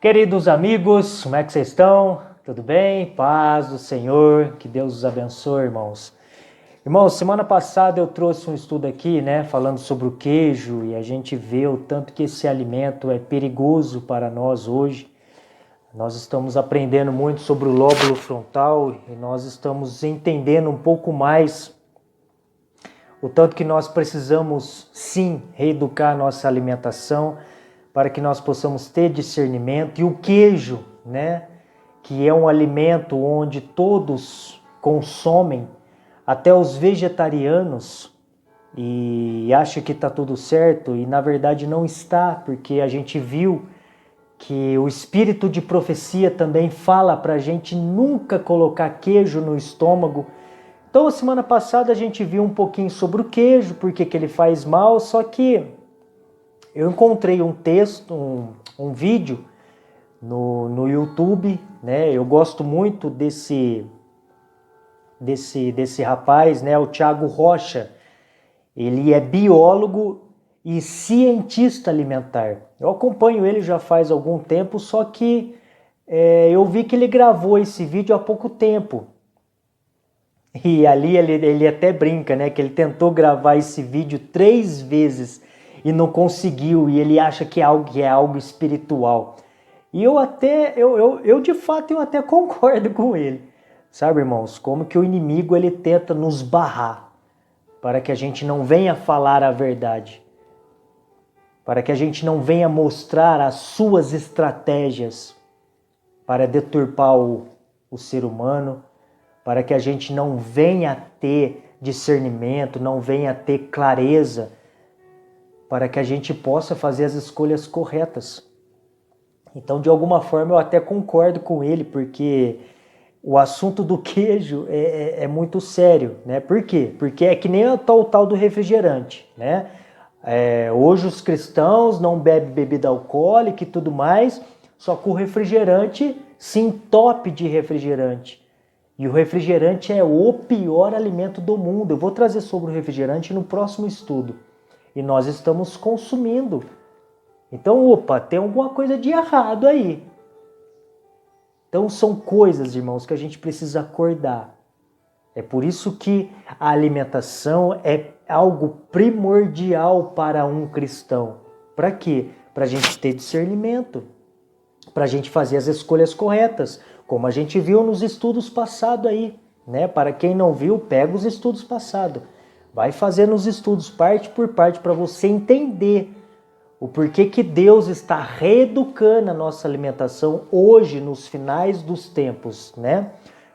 Queridos amigos, como é que vocês estão? Tudo bem? Paz do Senhor, que Deus os abençoe, irmãos. Irmãos, semana passada eu trouxe um estudo aqui, falando sobre o queijo e a gente vê o tanto que esse alimento é perigoso para nós hoje. Nós estamos aprendendo muito sobre o lóbulo frontal e nós estamos entendendo um pouco mais o tanto que nós precisamos, sim, reeducar a nossa alimentação para que nós possamos ter discernimento. E o queijo, que é um alimento onde todos consomem, até os vegetarianos, e acham que está tudo certo, e na verdade não está, porque a gente viu que o espírito de profecia também fala para a gente nunca colocar queijo no estômago. Então, a semana passada a gente viu um pouquinho sobre o queijo, porque que ele faz mal, só que eu encontrei um texto, um vídeo no YouTube, Eu gosto muito desse rapaz, o Thiago Rocha. Ele é biólogo e cientista alimentar. Eu acompanho ele já faz algum tempo, só que eu vi que ele gravou esse vídeo há pouco tempo. E ali ele até brinca, que ele tentou gravar esse vídeo 3 vezes e não conseguiu, e ele acha que é algo espiritual. E eu de fato eu até concordo com ele. Sabe, irmãos, como que o inimigo ele tenta nos barrar para que a gente não venha falar a verdade, para que a gente não venha mostrar as suas estratégias para deturpar o ser humano, para que a gente não venha ter discernimento, não venha ter clareza, para que a gente possa fazer as escolhas corretas. Então, de alguma forma, eu até concordo com ele, porque o assunto do queijo é muito sério, Por quê? Porque é que nem o tal do refrigerante, hoje os cristãos não bebem bebida alcoólica e tudo mais, só que o refrigerante se entope de refrigerante. E o refrigerante é o pior alimento do mundo. Eu vou trazer sobre o refrigerante no próximo estudo. E nós estamos consumindo. Então, tem alguma coisa de errado aí. Então, são coisas, irmãos, que a gente precisa acordar. É por isso que a alimentação é algo primordial para um cristão. Para quê? Para a gente ter discernimento. Para a gente fazer as escolhas corretas. Como a gente viu nos estudos passados aí. Para quem não viu, pega os estudos passados. Vai fazendo os estudos parte por parte para você entender o porquê que Deus está reeducando a nossa alimentação hoje, nos finais dos tempos,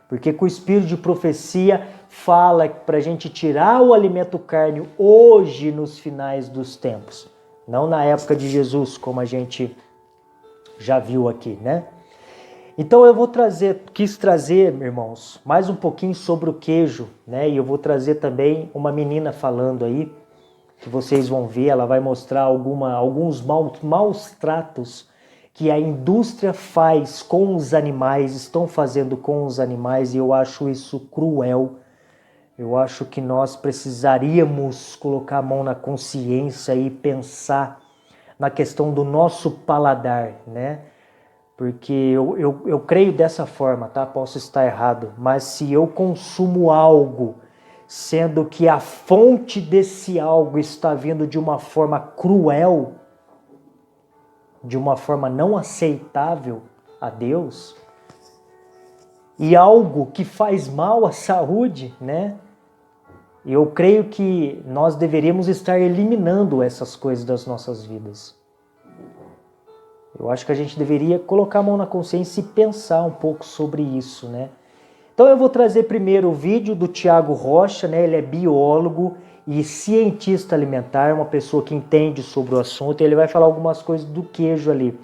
Porque que o espírito de profecia fala para a gente tirar o alimento carne hoje, nos finais dos tempos. Não na época de Jesus, como a gente já viu aqui, Então eu quis trazer, irmãos, mais um pouquinho sobre o queijo, E eu vou trazer também uma menina falando aí, que vocês vão ver, ela vai mostrar alguns maus tratos que a indústria faz com os animais, estão fazendo com os animais, e eu acho isso cruel. Eu acho que nós precisaríamos colocar a mão na consciência e pensar na questão do nosso paladar, Porque eu creio dessa forma, tá? Posso estar errado, mas se eu consumo algo, sendo que a fonte desse algo está vindo de uma forma cruel, de uma forma não aceitável a Deus, e algo que faz mal à saúde, Eu creio que nós deveríamos estar eliminando essas coisas das nossas vidas. Eu acho que a gente deveria colocar a mão na consciência e pensar um pouco sobre isso, Então eu vou trazer primeiro o vídeo do Thiago Rocha, Ele é biólogo e cientista alimentar, uma pessoa que entende sobre o assunto, e ele vai falar algumas coisas do queijo ali.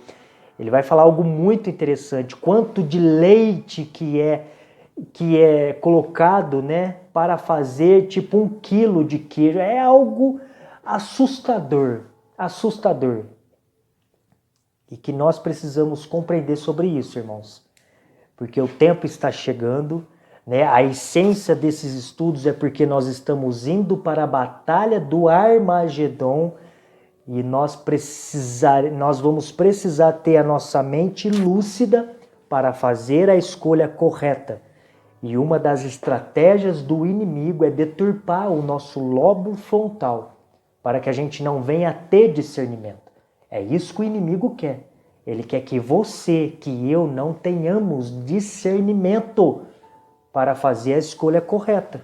Ele vai falar algo muito interessante, quanto de leite que é colocado, para fazer tipo 1 quilo de queijo. É algo assustador, assustador. E que nós precisamos compreender sobre isso, irmãos. Porque o tempo está chegando, A essência desses estudos é porque nós estamos indo para a batalha do Armagedon, E nós vamos precisar ter a nossa mente lúcida para fazer a escolha correta. E uma das estratégias do inimigo é deturpar o nosso lobo frontal, para que a gente não venha a ter discernimento. É isso que o inimigo quer. Ele quer que você, que eu não tenhamos discernimento para fazer a escolha correta.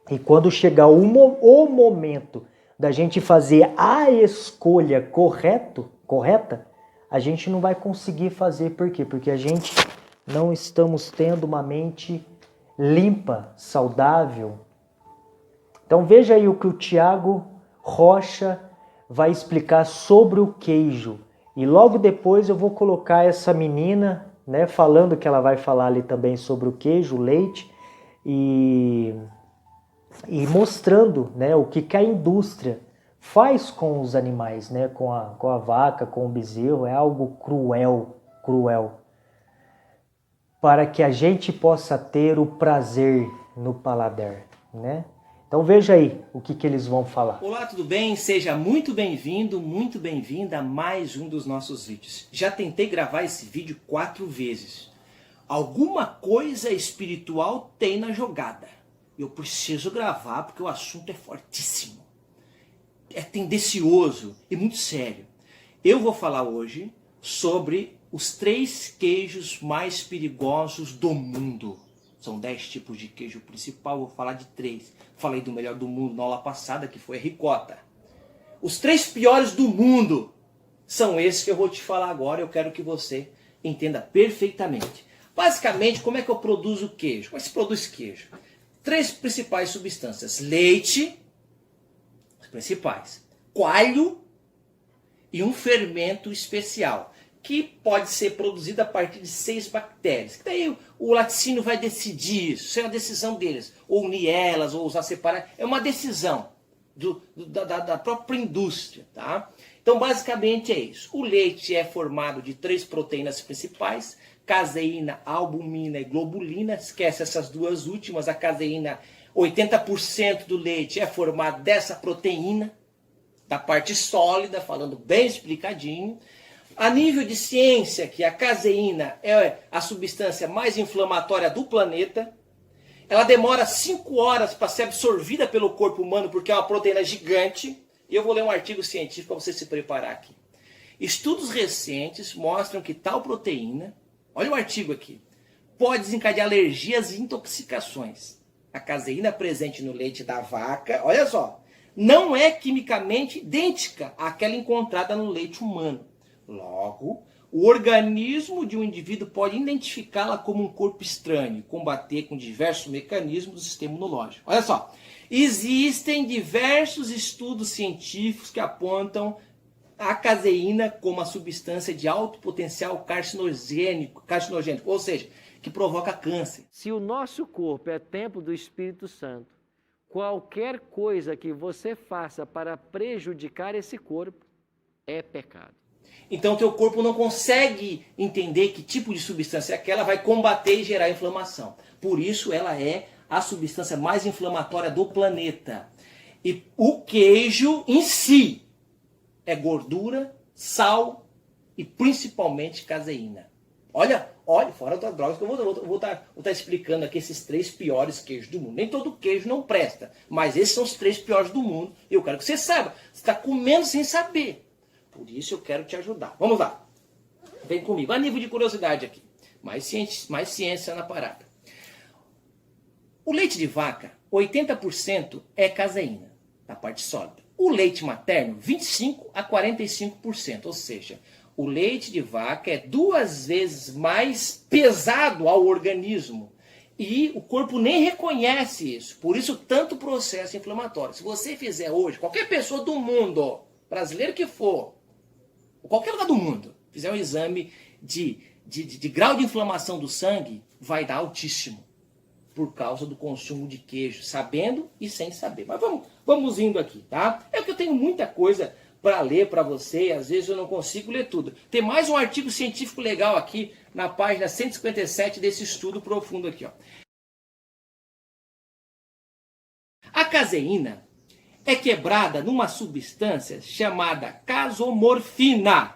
E quando chegar o momento da gente fazer a escolha correta, a gente não vai conseguir fazer. Por quê? Porque a gente não estamos tendo uma mente limpa, saudável. Então veja aí o que o Tiago Rocha vai explicar sobre o queijo. E logo depois eu vou colocar essa menina, né, falando que ela vai falar ali também sobre o queijo, o leite, e mostrando, né, o que a indústria faz com os animais, né, com a vaca, com o bezerro. É algo cruel, para que a gente possa ter o prazer no paladar, né? Então veja aí o que eles vão falar. Olá, tudo bem? Seja muito bem-vindo, muito bem-vinda a mais um dos nossos vídeos. Já tentei gravar esse vídeo 4 vezes. Alguma coisa espiritual tem na jogada. Eu preciso gravar porque o assunto é fortíssimo. É tendencioso e muito sério. Eu vou falar hoje sobre os 3 queijos mais perigosos do mundo. São 10 tipos de queijo principal, vou falar de 3. Falei do melhor do mundo na aula passada, que foi a ricota. Os 3 piores do mundo são esses que eu vou te falar agora. Eu quero que você entenda perfeitamente. Basicamente, como é que eu produzo queijo? Como é que se produz queijo? 3 principais substâncias. Leite, as principais. Coalho e um fermento especial, que pode ser produzido a partir de 6 bactérias. Daí o laticínio vai decidir isso, isso é uma decisão deles, ou unir elas, ou usar separado, é uma decisão da própria indústria. Tá? Então basicamente é isso. O leite é formado de 3 proteínas principais, caseína, albumina e globulina. Esquece essas 2 últimas, a caseína, 80% do leite é formado dessa proteína, da parte sólida, falando bem explicadinho. A nível de ciência, que a caseína é a substância mais inflamatória do planeta, ela demora 5 horas para ser absorvida pelo corpo humano, porque é uma proteína gigante. E eu vou ler um artigo científico para você se preparar aqui. Estudos recentes mostram que tal proteína, olha o artigo aqui, pode desencadear alergias e intoxicações. A caseína presente no leite da vaca, olha só, não é quimicamente idêntica àquela encontrada no leite humano. Logo, o organismo de um indivíduo pode identificá-la como um corpo estranho e combater com diversos mecanismos do sistema imunológico. Olha só, existem diversos estudos científicos que apontam a caseína como uma substância de alto potencial carcinogênico, ou seja, que provoca câncer. Se o nosso corpo é templo do Espírito Santo, qualquer coisa que você faça para prejudicar esse corpo é pecado. Então teu corpo não consegue entender que tipo de substância é aquela, vai combater e gerar inflamação. Por isso ela é a substância mais inflamatória do planeta. E o queijo em si é gordura, sal e principalmente caseína. Olha, fora das drogas que eu vou estar explicando aqui esses 3 piores queijos do mundo. Nem todo queijo não presta, mas esses são os 3 piores do mundo. E eu quero que você saiba, você está comendo sem saber. Por isso eu quero te ajudar. Vamos lá. Vem comigo. A nível de curiosidade aqui. Mais ciência na parada. O leite de vaca, 80% é caseína, na parte sólida. O leite materno, 25% a 45%. Ou seja, o leite de vaca é 2 vezes mais pesado ao organismo. E o corpo nem reconhece isso. Por isso, tanto processo inflamatório. Se você fizer hoje, qualquer pessoa do mundo, brasileiro que for, qualquer lugar do mundo, fizer um exame de grau de inflamação do sangue, vai dar altíssimo, por causa do consumo de queijo, sabendo e sem saber. Mas vamos indo aqui, tá? É que eu tenho muita coisa para ler para você, e às vezes eu não consigo ler tudo. Tem mais um artigo científico legal aqui, na página 157 desse estudo profundo aqui, ó. A caseína é quebrada numa substância chamada casomorfina,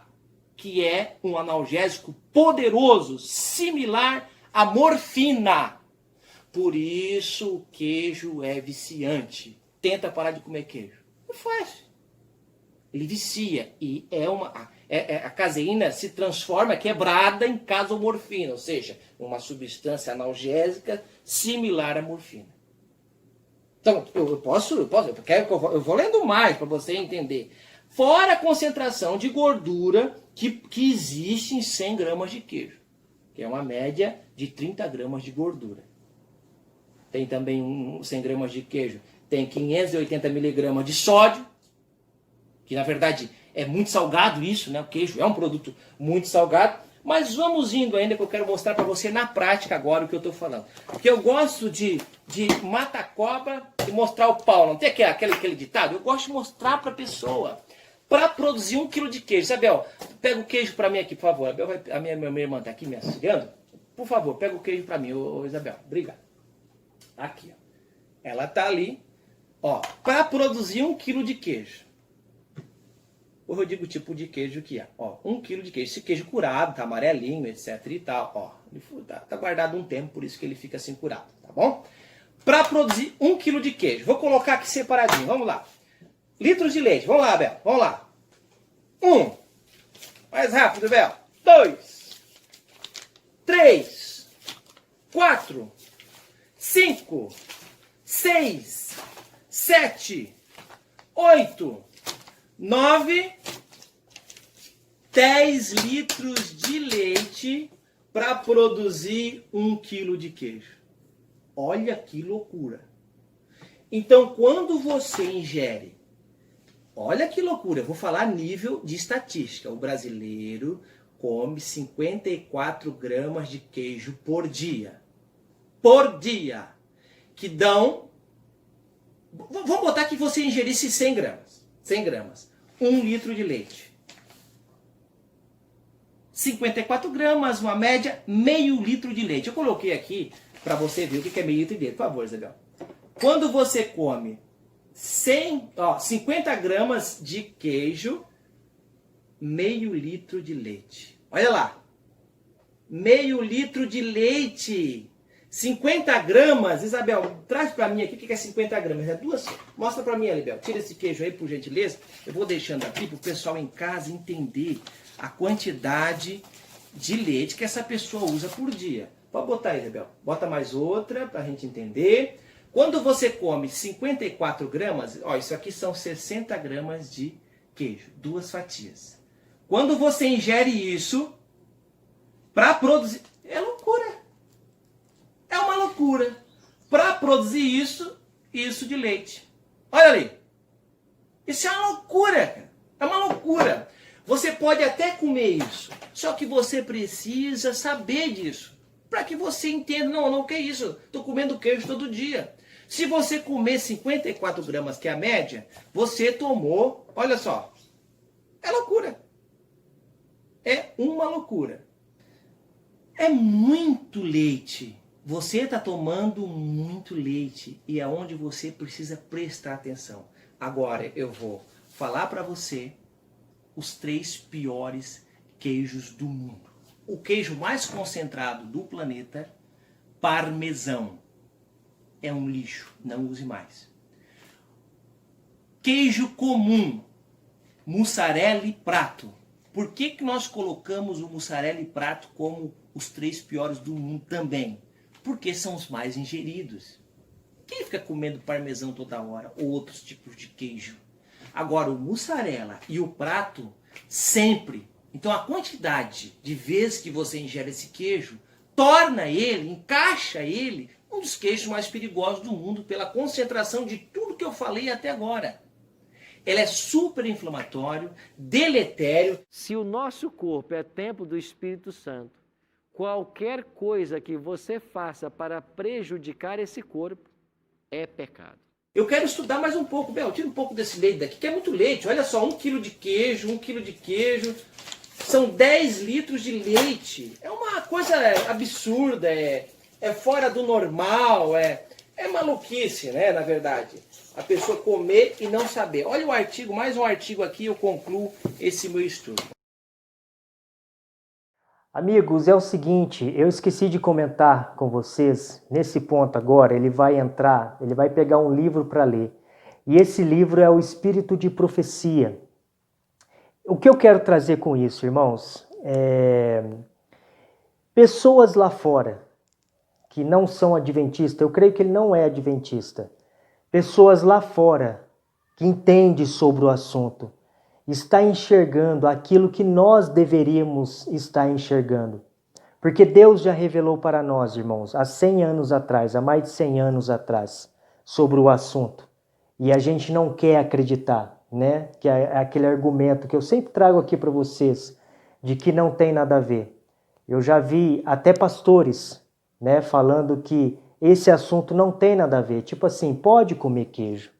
que é um analgésico poderoso, similar à morfina. Por isso o queijo é viciante. Tenta parar de comer queijo. Não faz. Ele vicia e a caseína se transforma, quebrada em casomorfina, ou seja, uma substância analgésica similar à morfina. Então, eu vou lendo mais para você entender. Fora a concentração de gordura que existe em 100 gramas de queijo, que é uma média de 30 gramas de gordura. Tem também 100 gramas de queijo, tem 580 miligramas de sódio, que na verdade é muito salgado isso, né? O queijo é um produto muito salgado, mas vamos indo ainda, que eu quero mostrar para você na prática agora o que eu estou falando. Porque eu gosto de matar a cobra e mostrar o pau, não tem aquele ditado? Eu gosto de mostrar para a pessoa, para produzir 1 quilo de queijo. Isabel, pega o queijo para mim aqui, por favor. A minha irmã está aqui me auxiliando. Por favor, pega o queijo para mim, Isabel. Obrigado. Aqui, ó. Ela está ali, ó, para produzir 1 quilo de queijo. Ou eu digo o tipo de queijo que é, ó, 1 quilo de queijo. Esse queijo curado, tá amarelinho, etc e tal, ó. Ele tá guardado um tempo, por isso que ele fica assim curado, tá bom? Para produzir 1 quilo de queijo. Vou colocar aqui separadinho, vamos lá. Litros de leite, vamos lá, Bel, vamos lá. 1. Mais rápido, Bel. 2. 3. 4. 5. 6. 7. 8. 9, 10 litros de leite para produzir 1 quilo de queijo. Olha que loucura. Então, quando você ingere, olha que loucura, eu vou falar nível de estatística. O brasileiro come 54 gramas de queijo por dia. Por dia. Que dão... Vamos botar que você ingerisse 100 gramas. 100 gramas. 1 litro de leite. 54 gramas, uma média, meio litro de leite. Eu coloquei aqui para você ver o que é meio litro de leite. Por favor, Isabel. Quando você come 50 gramas de queijo, meio litro de leite. Olha lá. Meio litro de leite. 50 gramas, Isabel, traz para mim aqui o que é 50 gramas. É duas. Mostra para mim, Isabel. Tira esse queijo aí, por gentileza. Eu vou deixando aqui para o pessoal em casa entender a quantidade de leite que essa pessoa usa por dia. Pode botar aí, Isabel. Bota mais outra para a gente entender. Quando você come 54 gramas, ó, isso aqui são 60 gramas de queijo, 2 fatias. Quando você ingere isso, para produzir... É loucura. É uma loucura. Para produzir isso de leite. Olha ali. Isso é uma loucura, cara. É uma loucura. Você pode até comer isso, só que você precisa saber disso. Para que você entenda, não, o que é isso? Estou comendo queijo todo dia. Se você comer 54 gramas, que é a média, você tomou, olha só, é loucura. É uma loucura. É muito leite. Você está tomando muito leite e é onde você precisa prestar atenção. Agora eu vou falar para você os 3 piores queijos do mundo. O queijo mais concentrado do planeta, parmesão. É um lixo, não use mais. Queijo comum, mussarela prato. Por que nós colocamos o mussarela prato como os 3 piores do mundo também? Porque são os mais ingeridos. Quem fica comendo parmesão toda hora? Ou outros tipos de queijo? Agora, o mussarela e o prato, sempre. Então, a quantidade de vezes que você ingere esse queijo, torna ele, encaixa ele, um dos queijos mais perigosos do mundo, pela concentração de tudo que eu falei até agora. Ele é super inflamatório, deletério. Se o nosso corpo é templo do Espírito Santo, qualquer coisa que você faça para prejudicar esse corpo é pecado. Eu quero estudar mais um pouco. Bel, tira um pouco desse leite daqui, que é muito leite. Olha só, 1 quilo de queijo, 1 quilo de queijo. São 10 litros de leite. É uma coisa absurda, é fora do normal, é maluquice, né, na verdade. A pessoa comer e não saber. Olha o artigo, mais um artigo aqui, eu concluo esse meu estudo. Amigos, é o seguinte, eu esqueci de comentar com vocês, nesse ponto agora, ele vai pegar um livro para ler. E esse livro é o Espírito de Profecia. O que eu quero trazer com isso, irmãos? Pessoas lá fora, que não são adventistas, eu creio que ele não é adventista. Pessoas lá fora, que entendem sobre o assunto, está enxergando aquilo que nós deveríamos estar enxergando. Porque Deus já revelou para nós, irmãos, há 100 anos atrás, há mais de 100 anos atrás, sobre o assunto. E a gente não quer acreditar, né? Que é aquele argumento que eu sempre trago aqui para vocês, de que não tem nada a ver. Eu já vi até pastores, né, falando que esse assunto não tem nada a ver. Tipo assim, pode comer queijo.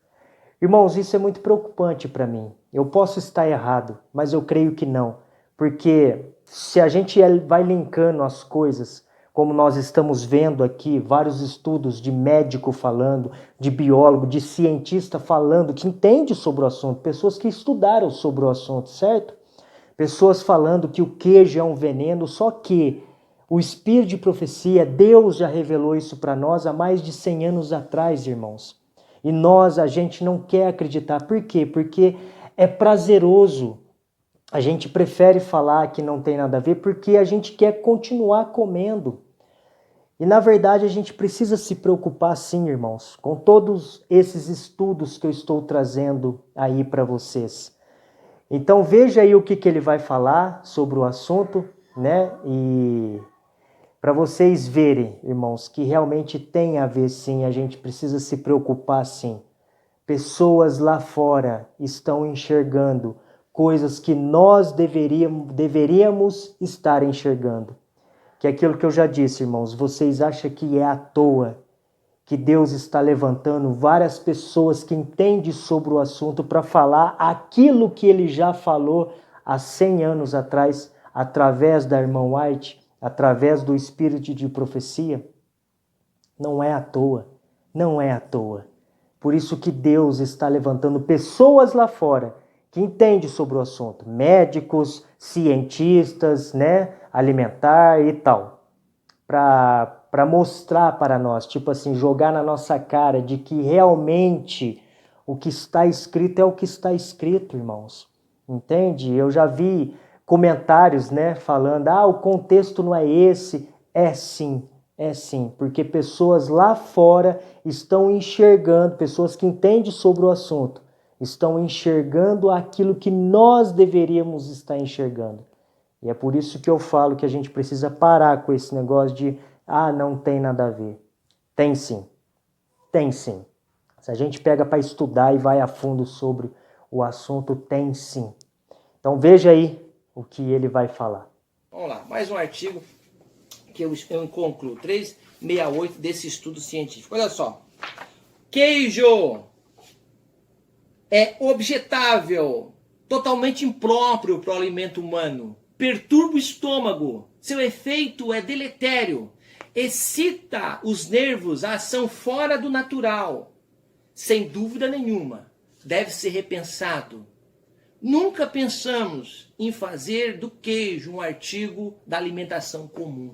Irmãos, isso é muito preocupante para mim. Eu posso estar errado, mas eu creio que não. Porque se a gente vai linkando as coisas, como nós estamos vendo aqui, vários estudos de médico falando, de biólogo, de cientista falando, que entende sobre o assunto, pessoas que estudaram sobre o assunto, certo? Pessoas falando que o queijo é um veneno, só que o Espírito de Profecia, Deus já revelou isso para nós há mais de 100 anos atrás, irmãos. E a gente não quer acreditar. Por quê? Porque é prazeroso. A gente prefere falar que não tem nada a ver porque a gente quer continuar comendo. E na verdade a gente precisa se preocupar sim, irmãos, com todos esses estudos que eu estou trazendo aí para vocês. Então veja aí o que ele vai falar sobre o assunto, né? E para vocês verem, irmãos, que realmente tem a ver sim, a gente precisa se preocupar sim. Pessoas lá fora estão enxergando coisas que nós deveríamos estar enxergando. Que é aquilo que eu já disse, irmãos, vocês acham que é à toa que Deus está levantando várias pessoas que entendem sobre o assunto para falar aquilo que ele já falou há 100 anos atrás, através da irmã White, através do Espírito de Profecia? Não é à toa, não é à toa. Por isso que Deus está levantando pessoas lá fora que entendem sobre o assunto, médicos, cientistas, né, alimentar e tal, para mostrar para nós, tipo assim, jogar na nossa cara de que realmente o que está escrito é o que está escrito, irmãos. Entende? Eu já vi comentários, né, falando, o contexto não é esse. É sim, porque pessoas lá fora estão enxergando, pessoas que entendem sobre o assunto, estão enxergando aquilo que nós deveríamos estar enxergando. E é por isso que eu falo que a gente precisa parar com esse negócio de, não tem nada a ver. Tem sim, tem sim. Se a gente pega para estudar e vai a fundo sobre o assunto, tem sim. Então veja aí o que ele vai falar. Vamos lá, mais um artigo que eu concluo, 368 desse estudo científico. Olha só, queijo é objetável, totalmente impróprio para o alimento humano, perturba o estômago, seu efeito é deletério, excita os nervos, a ação fora do natural, sem dúvida nenhuma, deve ser repensado. Nunca pensamos em fazer do queijo um artigo da alimentação comum.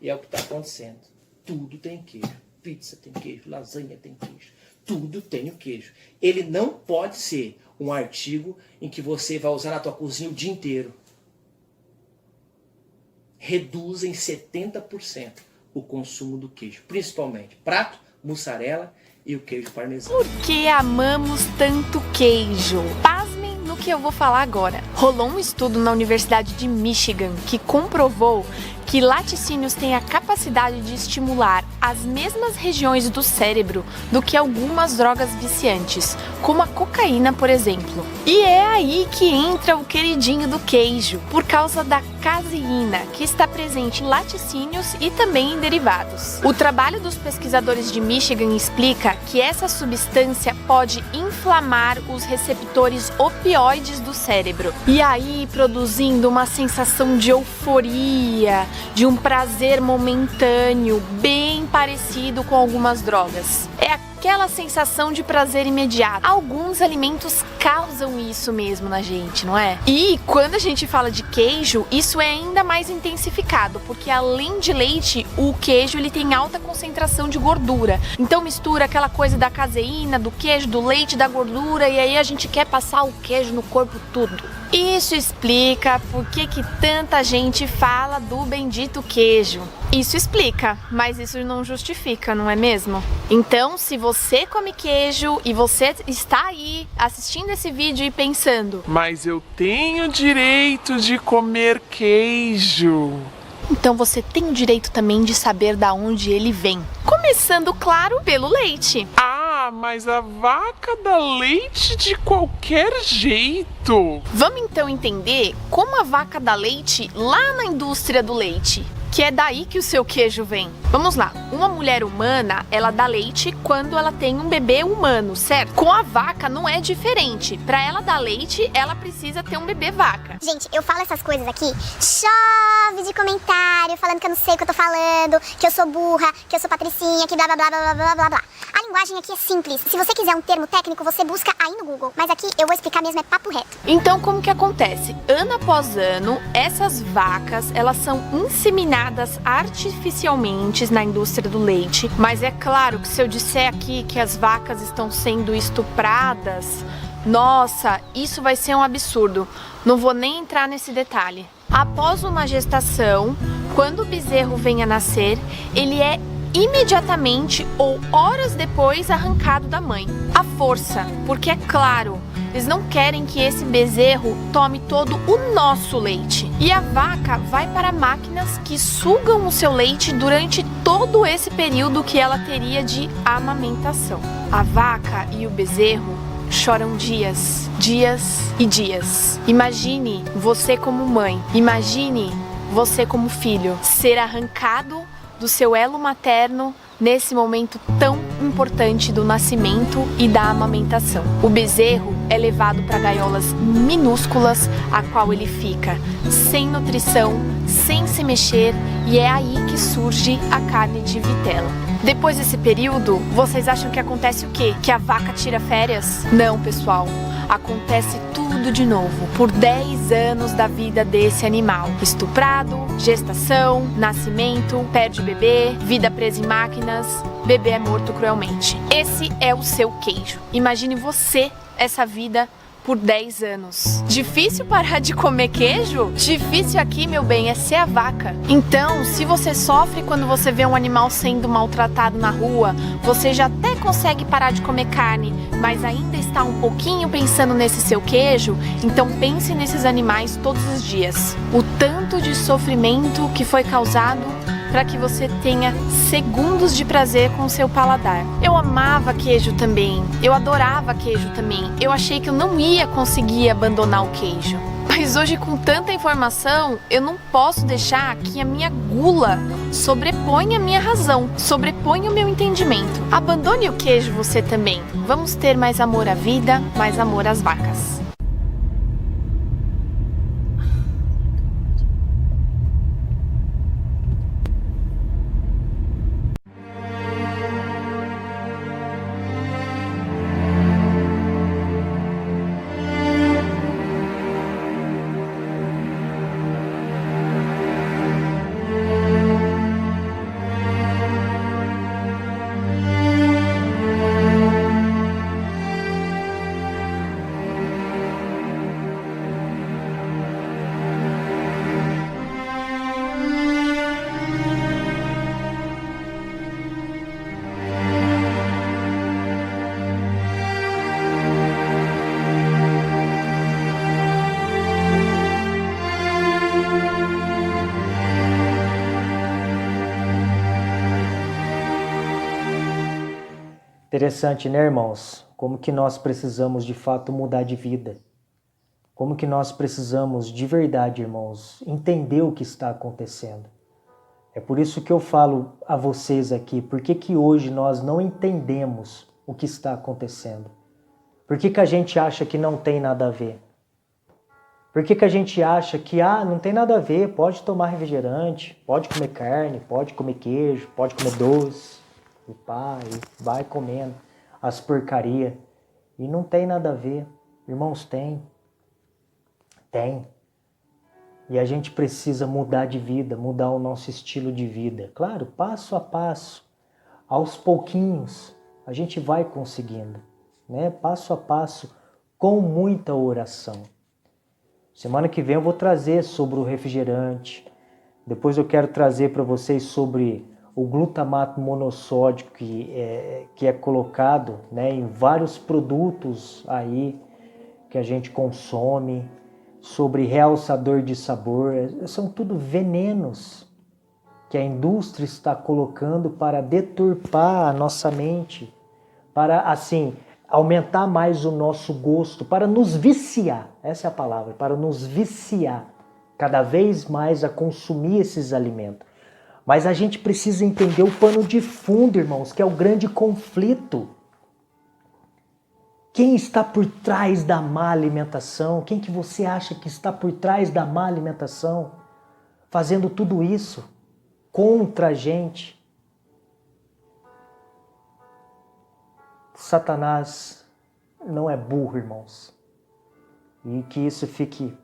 E é o que está acontecendo. Tudo tem queijo. Pizza tem queijo, lasanha tem queijo. Tudo tem o queijo. Ele não pode ser um artigo em que você vai usar na tua cozinha o dia inteiro. Reduz em 70% o consumo do queijo. Principalmente prato, mussarela e o queijo parmesão. Por que amamos tanto queijo? Pasmem no que eu vou falar agora. Rolou um estudo na Universidade de Michigan que comprovou que laticínios têm a capacidade de estimular as mesmas regiões do cérebro do que algumas drogas viciantes, como a cocaína, por exemplo. E é aí que entra o queridinho do queijo, por causa da caseína, que está presente em laticínios e também em derivados. O trabalho dos pesquisadores de Michigan explica que essa substância pode inflamar os receptores opioides do cérebro, e aí produzindo uma sensação de euforia, de um prazer momentâneo, bem parecido com algumas drogas. É aquela sensação de prazer imediato. Alguns alimentos causam isso mesmo na gente, não é? E quando a gente fala de queijo, isso é ainda mais intensificado, porque além de leite, o queijo ele tem alta concentração de gordura. Então mistura aquela coisa da caseína, do queijo, do leite, da gordura, e aí a gente quer passar o queijo no corpo tudo. Isso explica por que tanta gente fala do bendito queijo. Isso explica, mas isso não justifica, não é mesmo? Então, se você come queijo e você está aí assistindo esse vídeo e pensando: mas eu tenho direito de comer queijo. Então você tem o direito também de saber da onde ele vem. Começando, claro, pelo leite. Ah, mas a vaca dá leite de qualquer jeito. Vamos então entender como a vaca dá leite lá na indústria do leite, que é daí que o seu queijo vem. Vamos lá, uma mulher humana, ela dá leite quando ela tem um bebê humano, certo? Com a vaca não é diferente. Para ela dar leite, ela precisa ter um bebê vaca. Gente, eu falo essas coisas aqui, chove de comentário, falando que eu não sei o que eu tô falando, que eu sou burra, que eu sou patricinha, que blá blá blá blá blá blá blá. A linguagem aqui é simples. Se você quiser um termo técnico, você busca aí no Google. Mas aqui eu vou explicar mesmo, é papo reto. Então, como que acontece? Ano após ano, essas vacas, elas são inseminadas artificialmente na indústria do leite. Mas é claro que se eu disser aqui que as vacas estão sendo estupradas, nossa, isso vai ser um absurdo. Não vou nem entrar nesse detalhe. Após uma gestação, quando o bezerro vem a nascer, ele é imediatamente ou horas depois arrancado da mãe. À força, porque é claro, eles não querem que esse bezerro tome todo o nosso leite. E a vaca vai para máquinas que sugam o seu leite durante todo esse período que ela teria de amamentação. A vaca e o bezerro choram dias, dias e dias. Imagine você como mãe, imagine você como filho, ser arrancado do seu elo materno nesse momento tão importante do nascimento e da amamentação. O bezerro é levado para gaiolas minúsculas, a qual ele fica sem nutrição, sem se mexer, e é aí que surge a carne de vitela. Depois desse período, vocês acham que acontece o quê? Que a vaca tira férias? Não, pessoal. Acontece tudo de novo, por 10 anos da vida desse animal. Estuprado, gestação, nascimento, perde bebê, vida presa em máquinas, bebê é morto cruelmente. Esse é o seu queijo. Imagine você essa vida por 10 anos. Difícil parar de comer queijo? Difícil aqui, meu bem, é ser a vaca. Então, se você sofre quando você vê um animal sendo maltratado na rua, você já até consegue parar de comer carne, mas ainda está um pouquinho pensando nesse seu queijo, então pense nesses animais todos os dias. O tanto de sofrimento que foi causado para que você tenha segundos de prazer com o seu paladar. Eu amava queijo também, eu adorava queijo também. Eu achei que eu não ia conseguir abandonar o queijo. Mas hoje, com tanta informação, eu não posso deixar que a minha gula sobreponha a minha razão, sobreponha o meu entendimento. Abandone o queijo você também. Vamos ter mais amor à vida, mais amor às vacas. Interessante, né, irmãos? Como que nós precisamos de fato mudar de vida. Como que nós precisamos de verdade, irmãos, entender o que está acontecendo. É por isso que eu falo a vocês aqui, por que hoje nós não entendemos o que está acontecendo? Por que a gente acha que não tem nada a ver? Por que a gente acha que não tem nada a ver, pode tomar refrigerante, pode comer carne, pode comer queijo, pode comer doce, e pá, e vai comendo. as porcarias. E não tem nada a ver. Irmãos, tem. Tem. E a gente precisa mudar de vida, mudar o nosso estilo de vida. Claro, passo a passo, aos pouquinhos, a gente vai conseguindo, né? Passo a passo, com muita oração. Semana que vem eu vou trazer sobre o refrigerante. Depois eu quero trazer para vocês sobre o glutamato monossódico que é colocado, né, em vários produtos aí que a gente consome, sobre realçador de sabor. São tudo venenos que a indústria está colocando para deturpar a nossa mente, para, assim, aumentar mais o nosso gosto, para nos viciar, essa é a palavra, para nos viciar cada vez mais a consumir esses alimentos. Mas a gente precisa entender o pano de fundo, irmãos, que é o grande conflito. Quem está por trás da má alimentação? Quem que você acha que está por trás da má alimentação? Fazendo tudo isso contra a gente? Satanás não é burro, irmãos. E que isso fique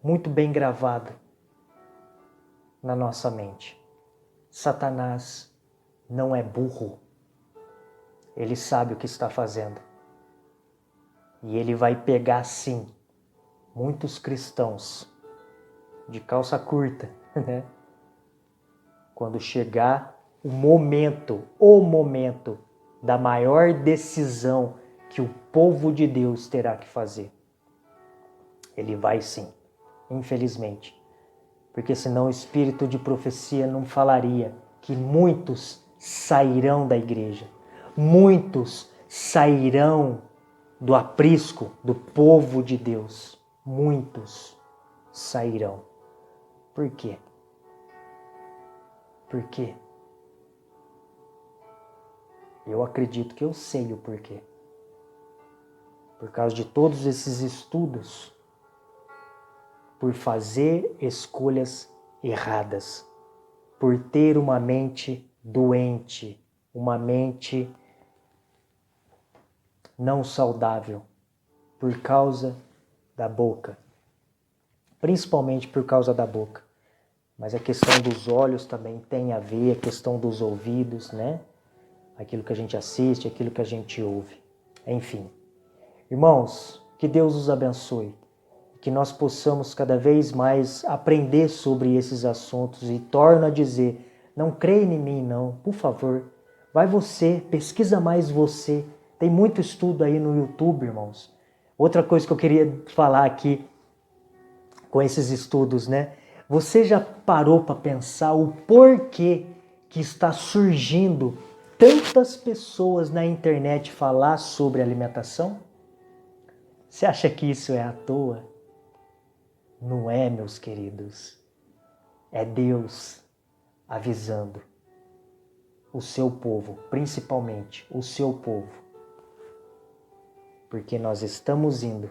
muito bem gravado na nossa mente. Satanás não é burro. Ele sabe o que está fazendo. E ele vai pegar, sim, muitos cristãos de calça curta, né? Quando chegar o momento da maior decisão que o povo de Deus terá que fazer. Ele vai sim, infelizmente. Porque senão o espírito de profecia não falaria que muitos sairão da igreja. Muitos sairão do aprisco do povo de Deus. Muitos sairão. Por quê? Por quê? Eu acredito que eu sei o porquê. Por causa de todos esses estudos, por fazer escolhas erradas, por ter uma mente doente, uma mente não saudável, por causa da boca, principalmente por causa da boca. Mas a questão dos olhos também tem a ver, a questão dos ouvidos, né? Aquilo que a gente assiste, aquilo que a gente ouve. Enfim. Irmãos, que Deus os abençoe. Que nós possamos cada vez mais aprender sobre esses assuntos. E torno a dizer, não creia em mim não, por favor. Vai você, pesquisa mais você. Tem muito estudo aí no YouTube, irmãos. Outra coisa que eu queria falar aqui com esses estudos, né? Você já parou para pensar o porquê que está surgindo tantas pessoas na internet falar sobre alimentação? Você acha que isso é à toa? Não é, meus queridos. É Deus avisando o seu povo, principalmente o seu povo. Porque nós estamos indo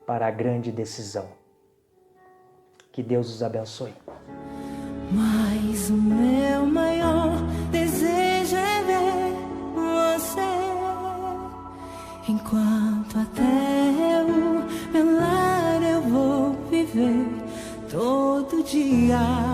para a grande decisão. Que Deus os abençoe. Mas o meu maior desejo é ver você, enquanto até o meu lar eu vou viver todo dia.